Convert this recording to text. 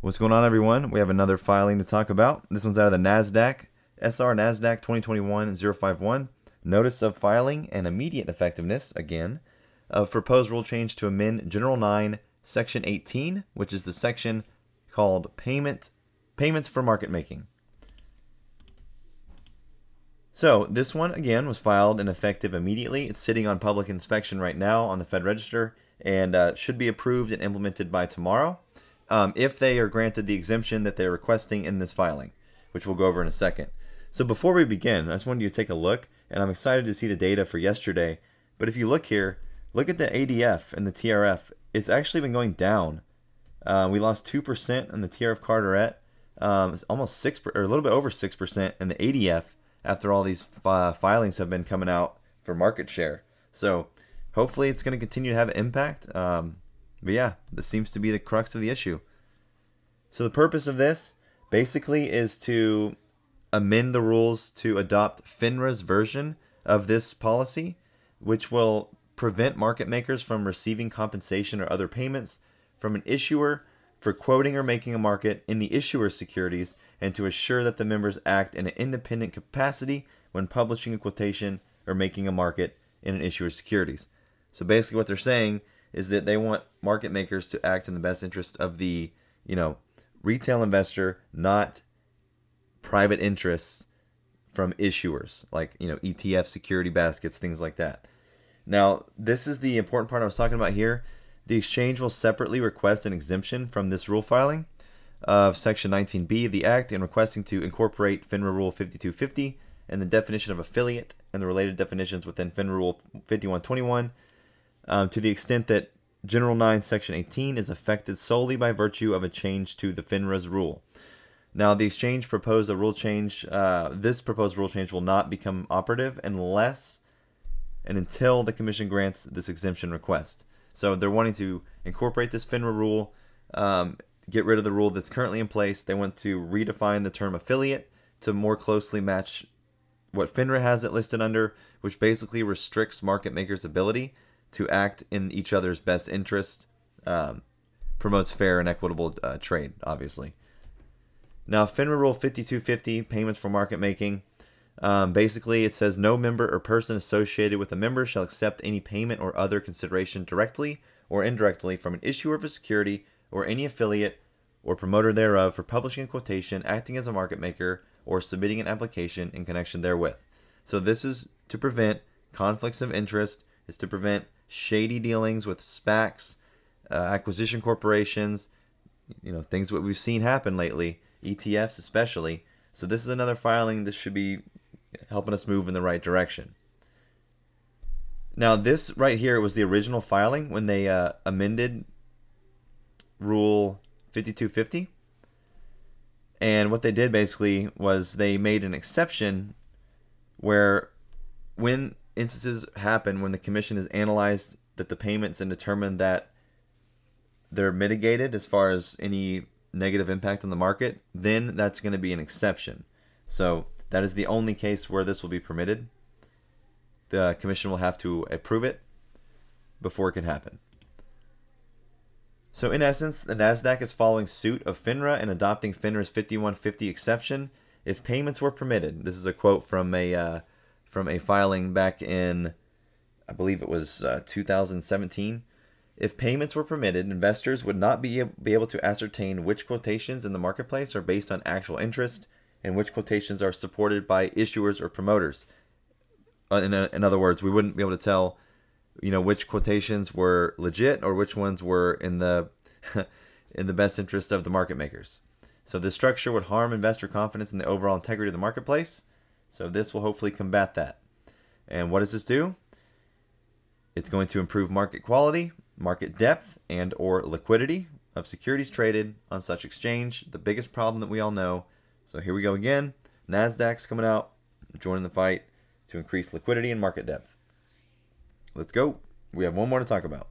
What's going on, everyone? We have another filing to talk about. This one's out of the NASDAQ, NASDAQ-2021-051. Notice of filing and immediate effectiveness, again, of proposed rule change to amend General 9, Section 18, which is the section called Payments for Market Making. So this one, again, was filed and effective immediately. It's sitting on public inspection right now on the Fed Register and should be approved and implemented by tomorrow. If they are granted the exemption that they're requesting in this filing, which we'll go over in a second. So before we begin, I just wanted you to take a look, and I'm excited to see the data for yesterday. But if you look here, look at the ADF and the TRF. It's actually been going down. We lost 2% on the TRF Carteret, almost 6%, or a little bit over 6% in the ADF after all these filings have been coming out for market share. So hopefully it's going to continue to have an impact. But yeah, this seems to be the crux of the issue. So the purpose of this basically is to amend the rules to adopt FINRA's version of this policy, which will prevent market makers from receiving compensation or other payments from an issuer for quoting or making a market in the issuer's securities, and to assure that the members act in an independent capacity when publishing a quotation or making a market in an issuer's securities. So basically what they're saying is that they want market makers to act in the best interest of the, retail investor, not private interests from issuers like, ETF security baskets, things like that. Now, this is the important part I was talking about here. The exchange will separately request an exemption from this rule filing of Section 19B of the Act and requesting to incorporate FINRA Rule 5250 and the definition of affiliate and the related definitions within FINRA Rule 5121 to the extent that General 9, Section 18 is affected solely by virtue of a change to the FINRA's rule. Now, the exchange proposed a rule change. This proposed rule change will not become operative unless and until the Commission grants this exemption request. So they're wanting to incorporate this FINRA rule, get rid of the rule that's currently in place. They want to redefine the term affiliate to more closely match what FINRA has it listed under, which basically restricts market makers' ability to act in each other's best interest, promotes fair and equitable trade, obviously. Now, FINRA Rule 5250, payments for market making, basically it says no member or person associated with a member shall accept any payment or other consideration directly or indirectly from an issuer of a security or any affiliate or promoter thereof for publishing a quotation, acting as a market maker, or submitting an application in connection therewith. So this is to prevent conflicts of interest, is to prevent shady dealings with SPACs, acquisition corporations, things that we've seen happen lately, ETFs especially. So this is another filing. This should be helping us move in the right direction. Now, this right here was the original filing when they amended Rule 5250. And what they did basically was they made an exception where when instances happen when the Commission has analyzed that the payments and determined that they're mitigated as far as any negative impact on the market, then that's going to be an exception. So that is the only case where this will be permitted. The Commission will have to approve it before it can happen. So in essence, the NASDAQ is following suit of FINRA and adopting FINRA's 5150 exception. If payments were permitted, this is a quote from a filing back in, I believe it was 2017. If payments were permitted, investors would not be able to ascertain which quotations in the marketplace are based on actual interest and which quotations are supported by issuers or promoters. In other words, we wouldn't be able to tell, which quotations were legit or which ones were in the in the best interest of the market makers. So this structure would harm investor confidence in the overall integrity of the marketplace. So this will hopefully combat that. And what does this do? It's going to improve market quality, market depth, and or liquidity of securities traded on such exchange, the biggest problem that we all know. So here we go again. NASDAQ's coming out, joining the fight to increase liquidity and market depth. Let's go. We have one more to talk about.